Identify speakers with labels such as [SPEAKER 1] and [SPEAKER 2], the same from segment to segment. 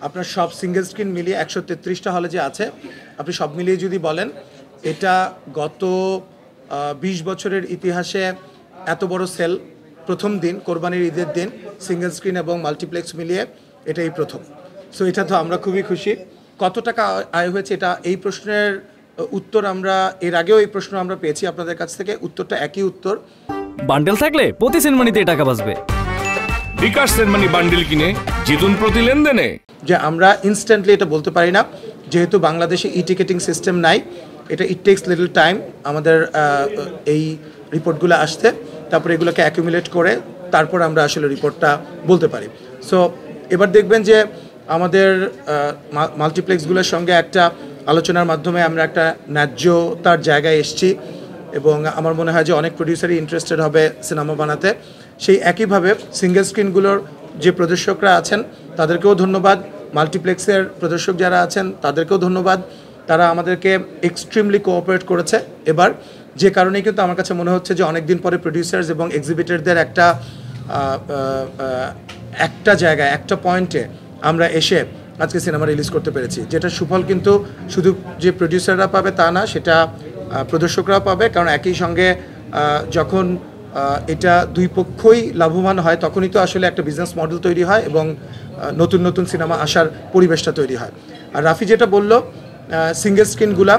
[SPEAKER 1] আপনার সব single screen মিলিয়ে 133টা হলে যে আছে, আপনি সব মিলিয়ে যদি বলেন, এটা গত 20 বছরের ইতিহাসে এত বড় সেল প্রথম দিন, কোরবানির ঈদের দিন, সিঙ্গেল স্ক্রিন এবং মাল্টিপ্লেক্স মিলিয়ে এটাই প্রথম। সো এটা তো আমরা খুবই খুশি। কত টাকা আয় হয়েছে, এটা এই প্রশ্নের উত্তর আমরা এর আগেও এই প্রশ্ন আমরা পেয়েছি আপনাদের কাছ থেকে, উত্তরটা একই উত্তর।
[SPEAKER 2] বান্ডেল থাকলে প্রতি সেনমানিতে টাকা বাঁচবে।
[SPEAKER 3] বিকাশ সেনমানি বান্ডেল কিনে জিতুন প্রতি লেনদেনে।
[SPEAKER 1] যে আমরা ইনস্ট্যান্টলি এটা বলতে পারি না, যেহেতু বাংলাদেশে ই টিকেটিং সিস্টেম নাই, এটা ইট টেক্স লিটল টাইম আমাদের এই রিপোর্টগুলো আসতে, তারপরে এগুলোকে অ্যাকুমুলেট করে তারপর আমরা আসলে রিপোর্টটা বলতে পারি। সো এবার দেখবেন যে আমাদের মাল্টিপ্লেক্সগুলোর সঙ্গে একটা আলোচনার মাধ্যমে আমরা একটা ন্যায্যতার জায়গায় এসেছি এবং আমার মনে হয় যে অনেক প্রডিউসারই ইন্টারেস্টেড হবে সিনেমা বানাতে। সেই একইভাবে সিঙ্গেল স্ক্রিনগুলোর যে প্রদর্শকরা আছেন তাদেরকেও ধন্যবাদ, মাল্টিপ্লেক্সের প্রদর্শক যারা আছেন তাদেরকেও ধন্যবাদ। তারা আমাদেরকে এক্সট্রিমলি কোঅপারেট করেছে এবার, যে কারণেই কিন্তু আমার কাছে মনে হচ্ছে যে অনেক দিন পরে প্রডিউসার্স এবং এক্সিবিটরদের একটা জায়গায়, একটা পয়েন্টে আমরা এসে আজকে সিনেমা রিলিজ করতে পেরেছি, যেটা সুফল কিন্তু শুধু যে প্রডিউসাররা পাবে তা না, সেটা প্রদর্শকরাও পাবে। কারণ একই সঙ্গে যখন এটা দুই পক্ষই লাভবান হয় তখনই তো আসলে একটা বিজনেস মডেল তৈরি হয় এবং নতুন নতুন সিনেমা আসার পরিবেশটা তৈরি হয়। আর রাফি যেটা বলল সিঙ্গেল স্ক্রিনগুলা,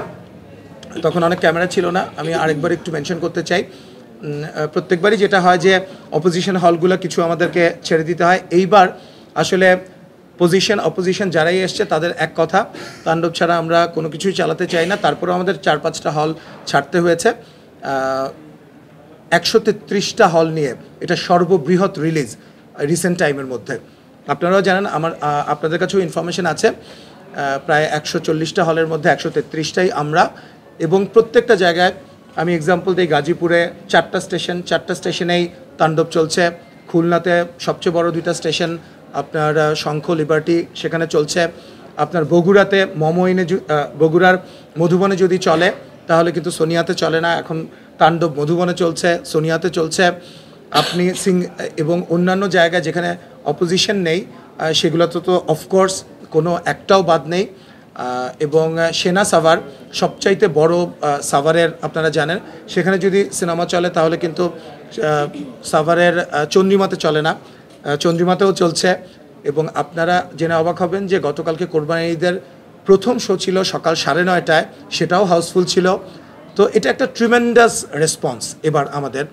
[SPEAKER 1] তখন অনেক ক্যামেরা ছিল না, আমি আরেকবার একটু মেনশন করতে চাই, প্রত্যেকবারই যেটা হয় যে অপোজিশন হলগুলো কিছু আমাদেরকে ছেড়ে দিতে হয়। এইবার আসলে অপোজিশন যারাই এসছে তাদের এক কথা, তাণ্ডব ছাড়া আমরা কোনো কিছুই চালাতে চাই না, তারপরেও আমাদের 4-5টা হল ছাড়তে হয়েছে। 133টা হল নিয়ে এটা সর্ববৃহৎ রিলিজ রিসেন্ট টাইমের মধ্যে। আপনারাও জানেন, আপনাদের কাছেও ইনফরমেশন আছে, প্রায় 140টা হলের মধ্যে 133টাই আমরা, এবং প্রত্যেকটা জায়গায় আমি এক্সাম্পল দিই, গাজীপুরে 4টা স্টেশনেই তাণ্ডব চলছে, খুলনাতে সবচেয়ে বড় 2টা স্টেশন আপনার শঙ্খ, লিবার্টি, সেখানে চলছে, আপনার বগুড়াতে বগুড়ার মধুবনে যদি চলে তাহলে কিন্তু সোনিয়াতে চলে না, এখন তাণ্ডব মধুবনে চলছে, সোনিয়াতে চলছে। আপনি এবং অন্যান্য জায়গায় যেখানে অপোজিশন নেই সেগুলোতে তো অফকোর্স কোনো একটাও বাদ নেই। এবং সেনা সাভার সবচাইতে বড় সাভারের, আপনারা জানেন, সেখানে যদি সিনেমা চলে তাহলে কিন্তু সাভারের চন্দ্রিমাতে চলে না, চন্দ্রিমাতেও চলছে। এবং আপনারা জেনে অবাক হবেন যে গতকালকে কোরবানি ঈদের প্রথম শো ছিল সকাল 9:30টায়, সেটাও হাউসফুল ছিল। তো এটা একটা ট্রিমেন্ডাস রেসপন্স এবার আমাদের।